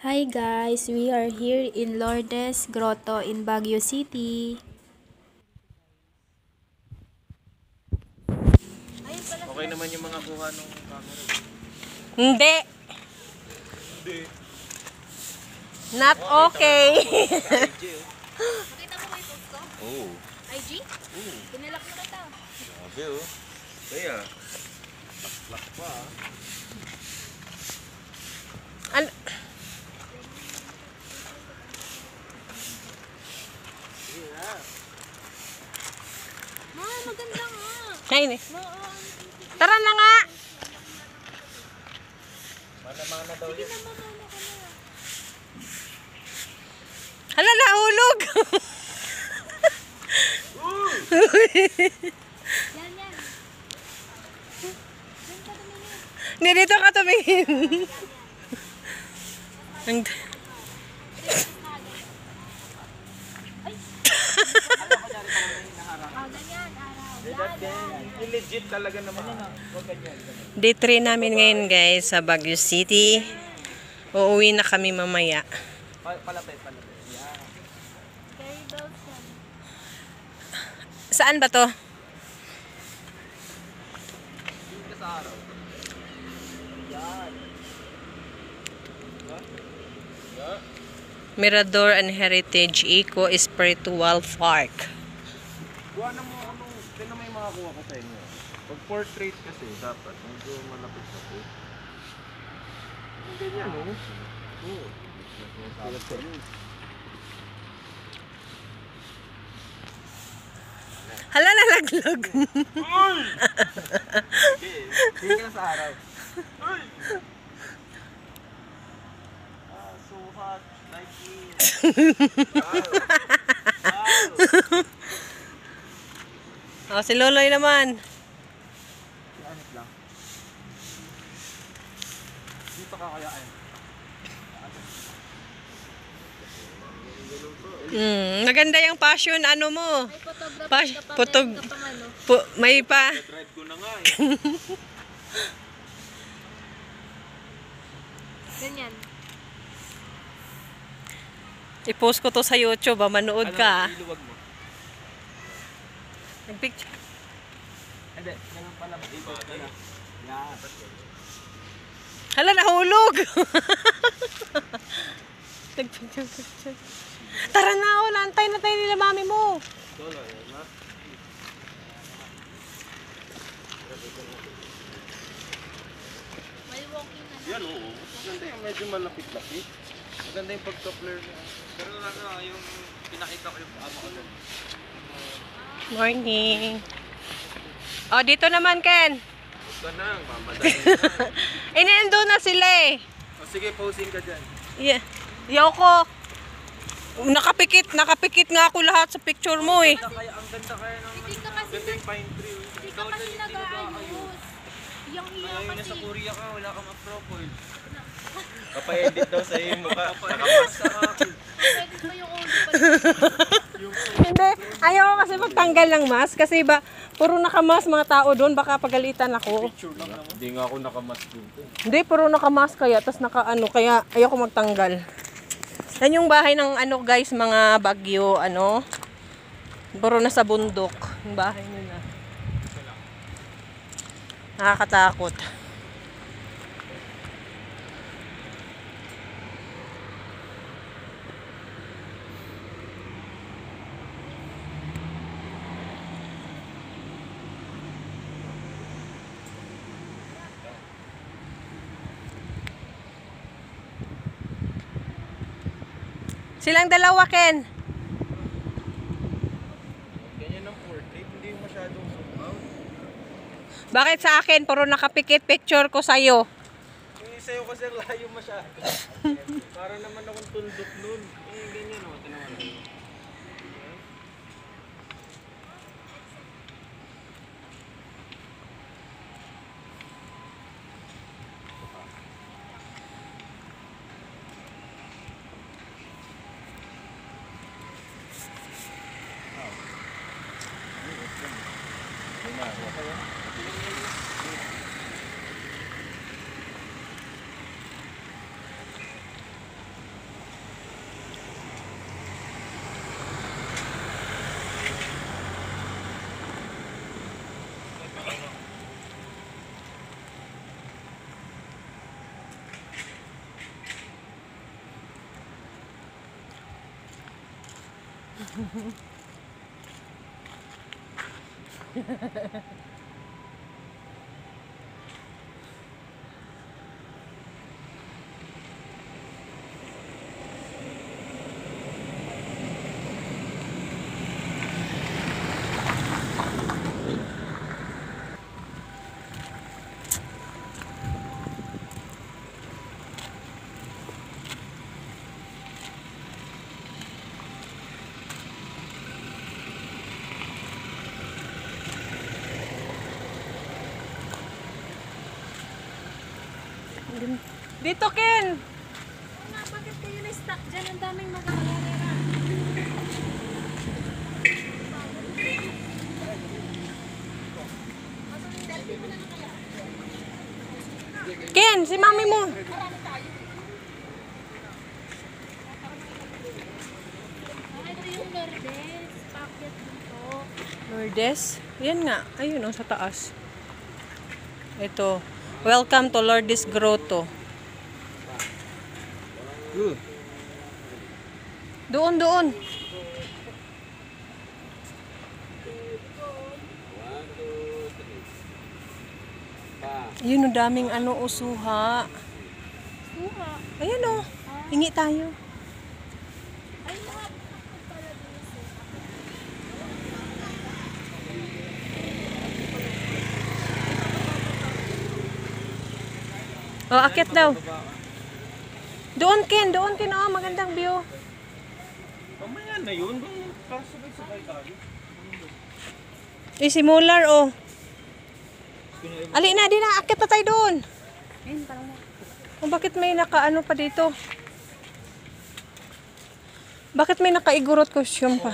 Hi guys, we are here in Lourdes Grotto in Baguio City. Okay naman yung mga kuha nung camera. Hindi. Hindi. Not okay. IG oh. Nakita mo ba yung post ko? Oo. IG? Pinilak na kita. Grabe oh. Kaya. Laklak pa ah. Ano? Ma, maganda nga. Ayun eh. Tara na nga. Mana-mana daw yun. Hala, nahulog. Yan, yan. Hindi, dito ka tumingin. Ang... Ganyan, araw. Legit talaga naman yun ah. Huwag ganyan. Day 3 namin ngayon guys sa Baguio City. Uuwi na kami mamaya. Palapit. Yan. Carry belts yan. Saan ba to? Dito sa araw. Yan. Yan. Mirador and Heritage Eco Spiritual Park. Kuha na mo anong, din na may mga kuha ko sa inyo. Pag portrait kasi, dapat medyo malapit sa po. Ganyan oh. Oo. Hala, nalaglag. Sige ka na sa araw. Ay! So hot, like it. Oh, si Loloy naman. Anit lang. Dito ka kaya ay. Maganda yung passion ano mo. May photography Pas- ka pa, photog- meron ka pang ano. May pa. Drive ko na nga eh. Ganyan. I-post ko to sa YouTube, manood ka. Iluwag mo. Nag-picture. Hindi, ganun pala. Iluwag ka na. Yan. Hala, nahulog. Nag-picture. Tara na, wala. Antay na tayo nila mami mo. Dolo, yan ha? May walking na. Yan oo. Maganda yung medyo malapit-lapit. Maganda yung pagka-blur niya. Pero yung pinakita ko yung paama ko doon. Morning. Oh, dito naman, Ken. Huwag ka na, mamadali na. Inendo na sila eh. O sige, posing ka dyan. Yeah. Yoko. Nakapikit nga ako lahat sa picture mo eh. Ang ganda kaya ng Hindi ka kasi ganda yung pine tree. Hindi ka kasi nag-aayos. Yung hiya Kaya yun kasi. nasa Korea ka, wala kang apropol. Papa-edit daw sa iyo yung mukha. Nakamas sa akin. Pwede mo yung ulo pa. Hindi. Ayaw ko kasi magtanggal ng mask kasi ba puro nakamas mga tao doon baka pagalitan ako. Hindi nga ako nakamas dito. Hindi, puro nakamas kaya tas nakaano kaya ayaw ko magtanggal. Yan yung bahay ng ano guys, mga bagyo ano. Puro nasa bundok yung bahay nila. Nakakatakot. Silang dalawa, Ken. Ganyan ang portrait, hindi yung masyadong zoom out. Bakit sa akin? Puro nakapikit picture ko sa'yo. Yung sa'yo kasi layo masyado. Para naman akong tundok nun. Ganyan o, ito naman. Dito, Ken! Bakit kayo na-stuck dyan? Ang daming magkakarera. Ken, si mami mo! Ito yung Lourdes. Packet dito. Lourdes? Yan nga. Ayun sa taas. Ito. Welcome to Lourdes Grotto. Doon. Ayun, daming usuha. Suha. Ayan hingi tayo. Ay, mga Oh, akit daw. Doon, Ken, magandang view. Mamaya na yun. Kasabay-sabay tayo. Simular, Ali na, di na, akit na tayo doon. ayun, parang Bakit may nakaano pa dito? Bakit may nakaigurot costume pa?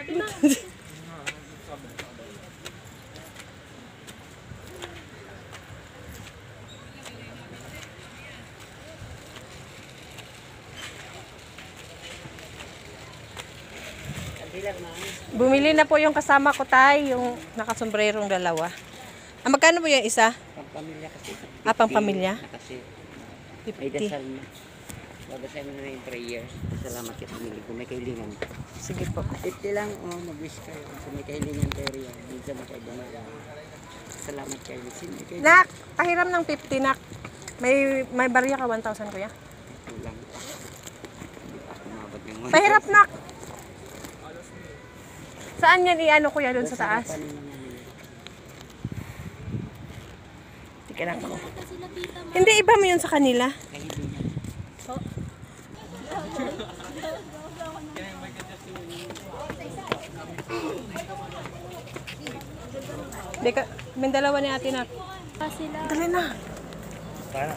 sabi na. Bumili na po yung kasama ko tay, yung nakasombrerong dalawa. Magkano po yung isa? Pampamilya kasi. Pampamilya? Kasi may 50. dasal na. Dadasal mo na yung prayers. Salamat ka pamilya kung may kahilingan. Sige po. 50 lang, mag-wish kayo. Kung may kahilingan kayo riyan, minsan na kayo dumaan. Salamat kayo. Sino kayo? Nak, pahiram ng 50 nak. May barya ka 1,000 kuya? Kulang pa. Hindi pa ako umabot ng Pahirap nak. Saan yan kuya doon sa taas? Paano naman yun? Tika lang ako. Hindi, iba mo yun sa kanila. Kahilingan. Hindi ka, may dalawa ni ate nak. Sila. Dali na. Para.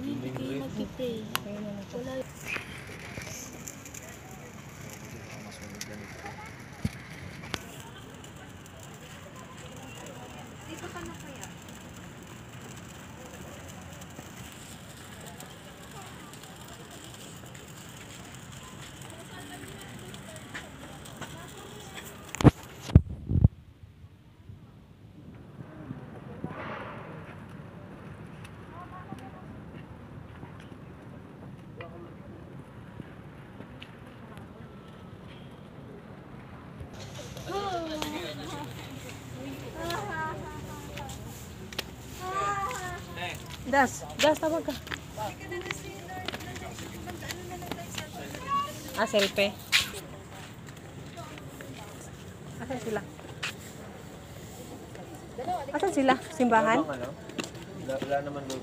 Hindi kayo nagkita eh. Wala. Dito ka na kaya? Das, tawag ka. Selfie. Asan sila? Simbahan? Wala naman doon.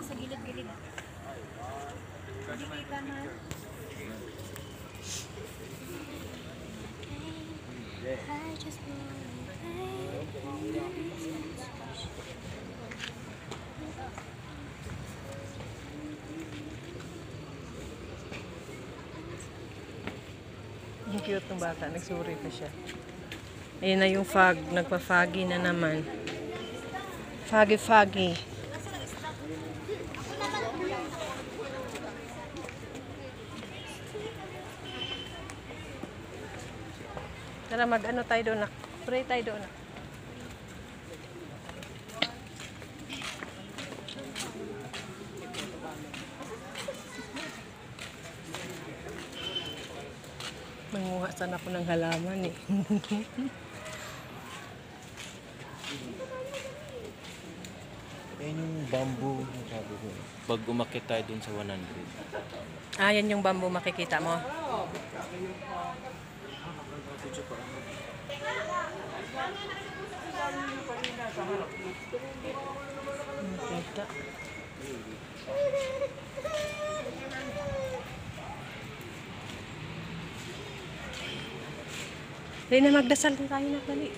Sa gilid-gilid. Hindi kita na. I just Ang cute ng bata. Nagsuri pa siya. Ayun na yung fog. Nagpa-foggy na naman. Foggy. Tara, mag-ano tayo doon, nak. Pray tayo doon, nak. Manguha sana ako ng halaman eh. Yan yung bamboo, sabi ko. Pag umakit tayo dun sa 100. Ah, yan yung bamboo makikita mo. Makita. Rina, magdasal din tayo na dali.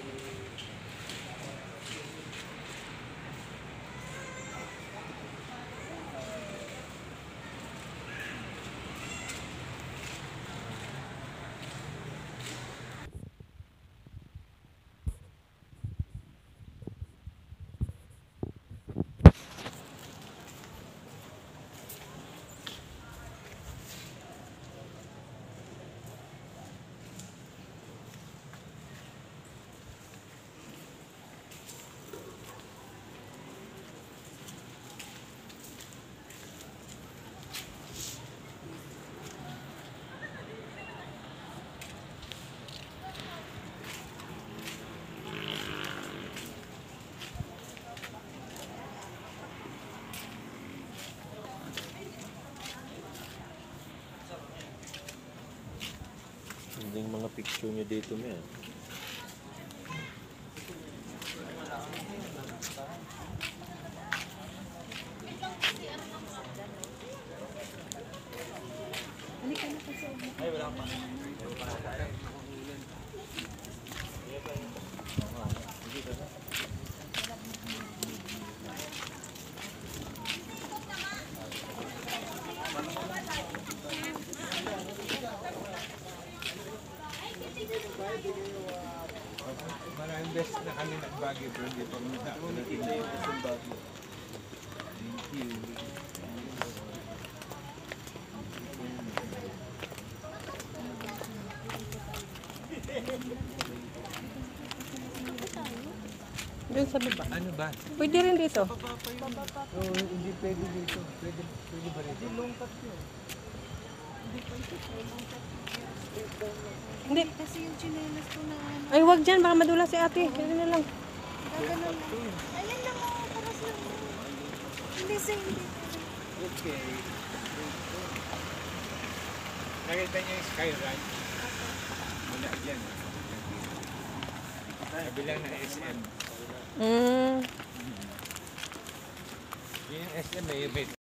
Hindi yung mga picture nyo dito mo yan. Maraming beses na kami nagbagi pero hindi pa kami nakakita yung isang bagyo. Thank you. Doon sa baba. Ano ba? Pwede rin dito. Oh, hindi pwede dito. Pwede ba rito? Lungkat yun. Hindi. Kasi yung chinelas ko na ano. Ay, wag dyan. Baka madula si ate. Kaya na lang. Gaganon lang. Ayan lang ako. Paras lang. Hindi sa hindi. Okay. Nakita niyo yung Sky Ranch? Mula dyan. Kabilang ng SM. Mm. Yung SM na yung